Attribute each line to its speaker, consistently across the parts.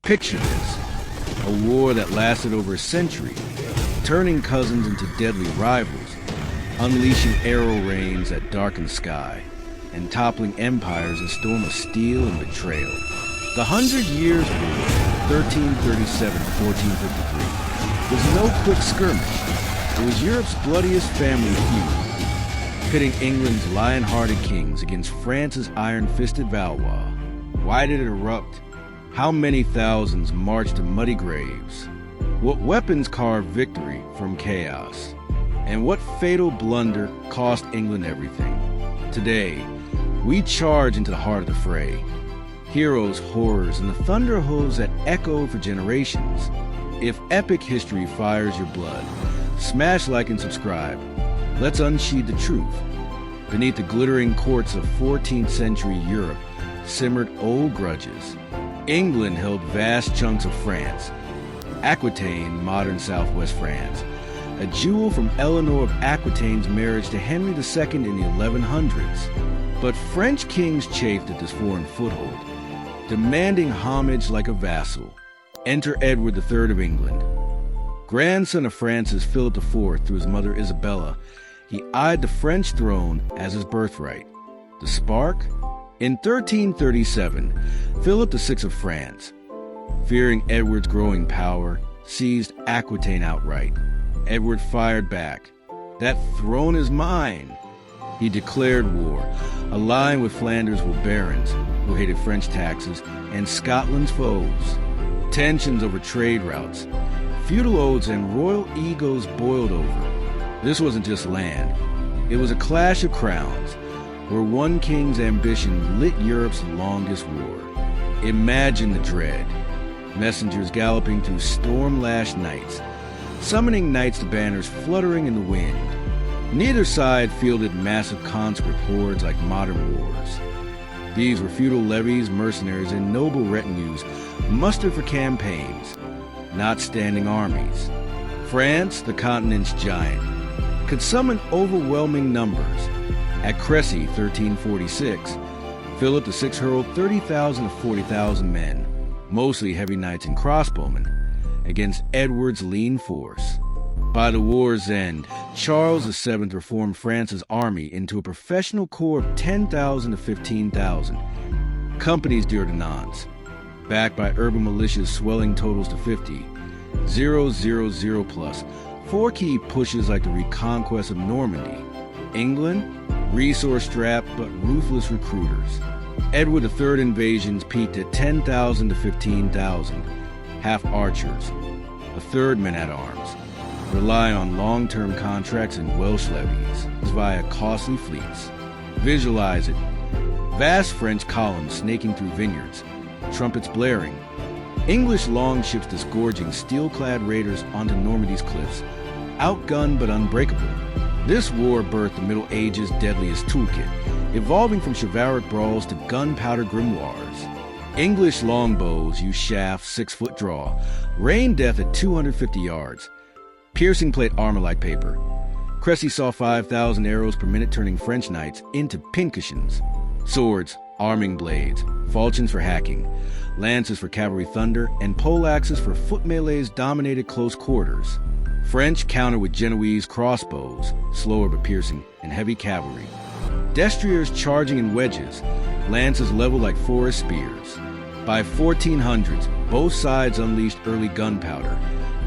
Speaker 1: Picture this, a war that lasted over a century, turning cousins into deadly rivals, unleashing arrow rains that darken the sky, and toppling empires in a storm of steel and betrayal. The 100 Years' War, 1337-1453, was no quick skirmish. It was Europe's bloodiest family feud, pitting England's lion-hearted kings against France's iron-fisted Valois. Why did it erupt? How many thousands marched to muddy graves? What weapons carved victory from chaos? And what fatal blunder cost England everything? Today, we charge into the heart of the fray. Heroes, horrors, and the thunder hooves that echo for generations. If epic history fires your blood, smash like and subscribe. Let's unsheathe the truth. Beneath the glittering courts of 14th century Europe simmered old grudges. England held vast chunks of France. Aquitaine, modern southwest France, a jewel from Eleanor of Aquitaine's marriage to Henry II in the 1100s. But French kings chafed at this foreign foothold, demanding homage like a vassal. Enter Edward III of England. Grandson of Francis Philip IV through his mother Isabella, he eyed the French throne as his birthright. The spark? In 1337, Philip VI of France, fearing Edward's growing power, seized Aquitaine outright. Edward fired back. "That throne is mine!" He declared war, allying with Flanders' barons, who hated French taxes, and Scotland's foes. Tensions over trade routes, feudal oaths, and royal egos boiled over. This wasn't just land. It was a clash of crowns, where one king's ambition lit Europe's longest war. Imagine the dread. Messengers galloping through storm-lashed nights, summoning knights to banners fluttering in the wind. Neither side fielded massive conscript hordes like modern wars. These were feudal levies, mercenaries, and noble retinues mustered for campaigns, not standing armies. France, the continent's giant, could summon overwhelming numbers. At Crécy, 1346, Philip VI hurled 30,000 to 40,000 men, mostly heavy knights and crossbowmen, against Edward's lean force. By the war's end, Charles VII reformed France's army into a professional corps of 10,000 to 15,000, companies d'ordonnance, backed by urban militias swelling totals to 50, 000 plus, four key pushes like the reconquest of Normandy. England, resource-strapped but ruthless recruiters. Edward III invasions peaked at 10,000 to 15,000, half archers, a third men-at-arms, rely on long-term contracts and Welsh levies via costly fleets. Visualize it. Vast French columns snaking through vineyards, trumpets blaring. English longships disgorging steel-clad raiders onto Normandy's cliffs, outgunned but unbreakable. This war birthed the Middle Ages' deadliest toolkit, evolving from chivalric brawls to gunpowder grimoires. English longbows use shafts 6-foot draw, rain death at 250 yards, piercing plate armor like paper. Crécy saw 5,000 arrows per minute, turning French knights into pincushions. Swords, arming blades, falchions for hacking, lances for cavalry thunder, and poleaxes for foot melees dominated close quarters. French countered with Genoese crossbows, slower but piercing, and heavy cavalry. Destriers charging in wedges, lances leveled like forest spears. By 1400s, both sides unleashed early gunpowder,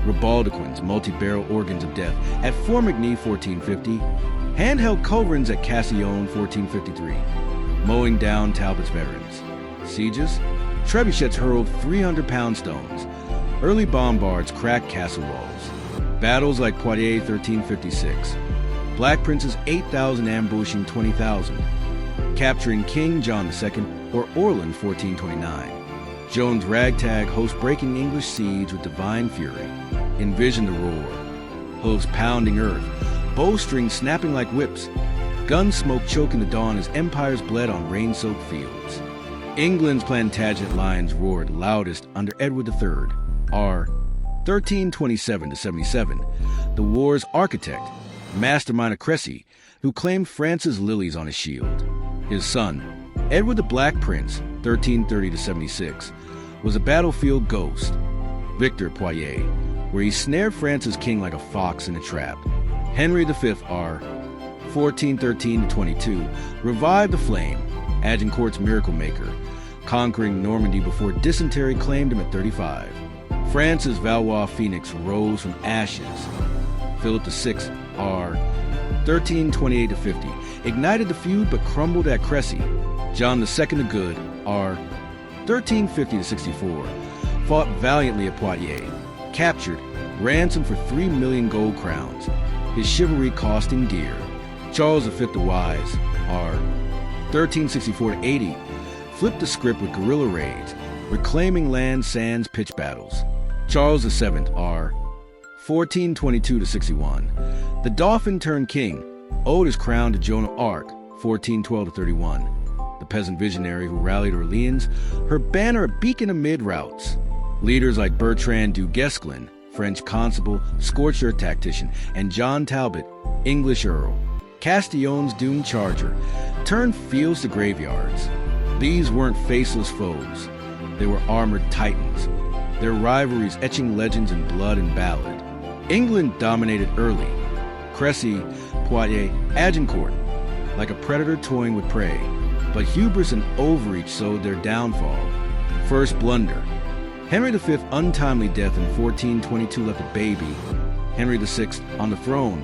Speaker 1: ribaldequins, multi-barrel organs of death, at Formigny 1450, handheld culverins at Cassillon 1453, mowing down Talbot's veterans. Sieges, trebuchets hurled 300-pound stones. Early bombards cracked castle walls. Battles like Poitiers 1356. Black Prince's 8,000 ambushing 20,000. Capturing King John II or Orleans 1429. Joan's ragtag host breaking English siege with divine fury. Envision the roar. Hooves pounding earth. Bowstrings snapping like whips. Gun smoke choking the dawn as empires bled on rain-soaked fields. England's Plantagenet lions roared loudest under Edward III. R. 1327-77, the war's architect, mastermind of Crécy, who claimed France's lilies on his shield. His son, Edward the Black Prince, 1330-76, was a battlefield ghost, Victor Poirier, where he snared France's king like a fox in a trap. Henry V, R. 1413-22, revived the flame, Agincourt's miracle maker, conquering Normandy before dysentery claimed him at 35. France's Valois Phoenix rose from ashes. Philip VI, R. 1328-50, ignited the feud but crumbled at Crécy. John II the Good, R. 1350-64, fought valiantly at Poitiers, captured, ransomed for 3 million gold crowns, his chivalry costing dear. Charles V the Wise, R. 1364-80, flipped the script with guerrilla raids, reclaiming land sans pitch battles. Charles VII, R. 1422-61, the Dauphin turned king, owed his crown to Joan of Arc, 1412-31. The peasant visionary who rallied Orleans, her banner a beacon amid routes. Leaders like Bertrand du Guesclin, French constable, scorched earth tactician, and John Talbot, English earl, Castillon's doomed charger, turned fields to graveyards. These weren't faceless foes. They were armored titans, their rivalries etching legends in blood and ballad. England dominated early. Crécy, Poitiers, Agincourt, like a predator toying with prey. But hubris and overreach sowed their downfall. First blunder. Henry V's untimely death in 1422 left a baby. Henry VI on the throne.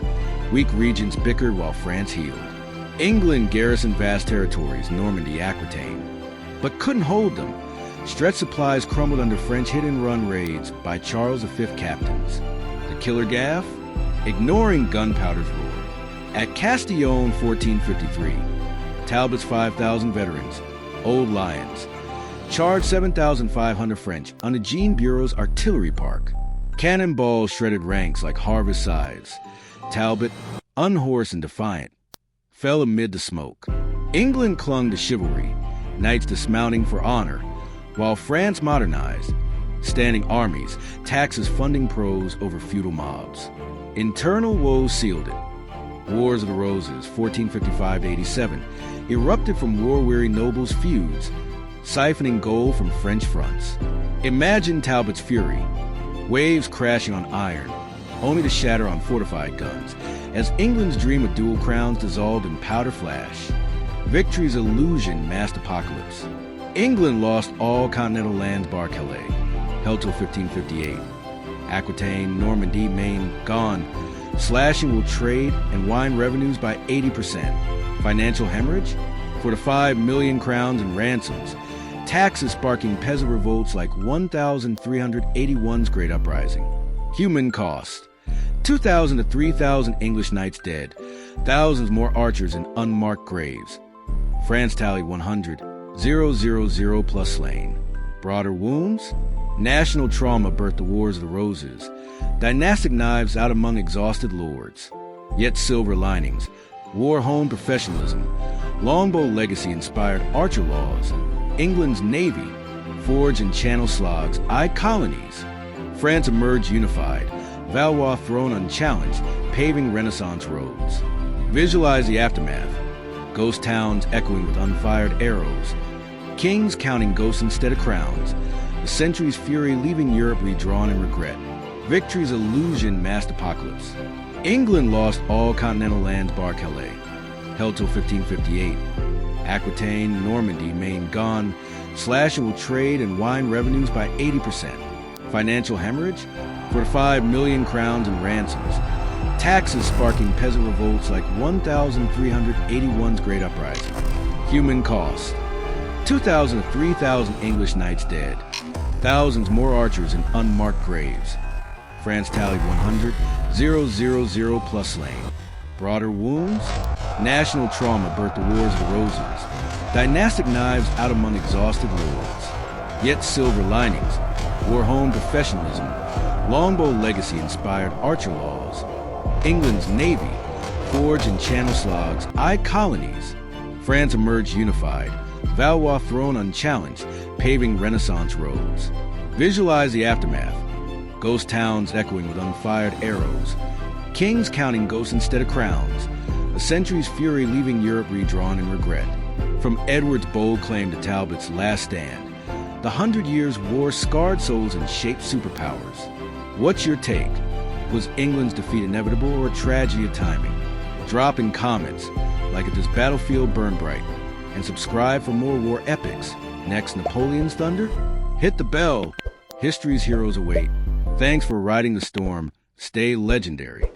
Speaker 1: Weak regents bickered while France healed. England garrisoned vast territories, Normandy, Aquitaine, but couldn't hold them. Stretched supplies crumbled under French hit-and-run raids by Charles V captains. The killer gaff? Ignoring gunpowder's roar. At Castillon, 1453, Talbot's 5,000 veterans, old lions, charged 7,500 French on the Jean Bureau's artillery park. Cannonballs shredded ranks like harvest scythes. Talbot, unhorsed and defiant, fell amid the smoke. England clung to chivalry, knights dismounting for honor, while France modernized, standing armies, taxes funding pros over feudal mobs. Internal woes sealed it. Wars of the Roses, 1455-87, erupted from war-weary nobles' feuds, siphoning gold from French fronts. Imagine Talbot's fury, waves crashing on iron, only to shatter on fortified guns, as England's dream of dual crowns dissolved in powder flash. Victory's illusion masked apocalypse. England lost all continental lands bar Calais, held till 1558. Aquitaine, Normandy, Maine, gone. Slashing will trade and wine revenues by 80%. Financial hemorrhage? For the 5 million crowns and ransoms. Taxes sparking peasant revolts like 1381's Great Uprising. Human cost. 2,000 to 3,000 English knights dead. Thousands more archers in unmarked graves. France tallied 100,000 plus slain. Broader wounds? National trauma birthed the Wars of the Roses. Dynastic knives out among exhausted lords. Yet silver linings. War home professionalism. Longbow legacy inspired archer laws. England's navy. Forge and channel slogs eyed colonies. France emerged unified. Valois throne unchallenged, paving Renaissance roads. Visualize the aftermath. Ghost towns echoing with unfired arrows. Kings counting ghosts instead of crowns. The century's fury leaving Europe redrawn in regret. Victory's illusion masked apocalypse. England lost all continental lands bar Calais, held till 1558. Aquitaine, Normandy, Maine gone. Slashing will trade and wine revenues by 80%. Financial hemorrhage? For 5 million crowns and ransoms. Taxes sparking peasant revolts like 1381's Great Uprising. Human cost. 2,000 to 3,000 English knights dead. Thousands more archers in unmarked graves. France tallied 100,000 plus slain. Broader wounds? National trauma birthed the Wars of the Roses. Dynastic knives out among exhausted lords. Yet silver linings. War home professionalism. Longbow legacy inspired archer laws. England's navy. Forge and channel slogs eyed colonies. France emerged unified. Valois throne unchallenged, paving Renaissance roads. Visualize the aftermath. Ghost towns echoing with unfired arrows. Kings counting ghosts instead of crowns. A century's fury leaving Europe redrawn in regret. From Edward's bold claim to Talbot's last stand, The 100 Years' War scarred souls and shaped superpowers. What's your take? Was England's defeat inevitable or a tragedy of timing? Drop in comments, like if this battlefield burned bright, and subscribe for more war epics. Next, Napoleon's thunder? Hit the bell. History's heroes await. Thanks for riding the storm. Stay legendary.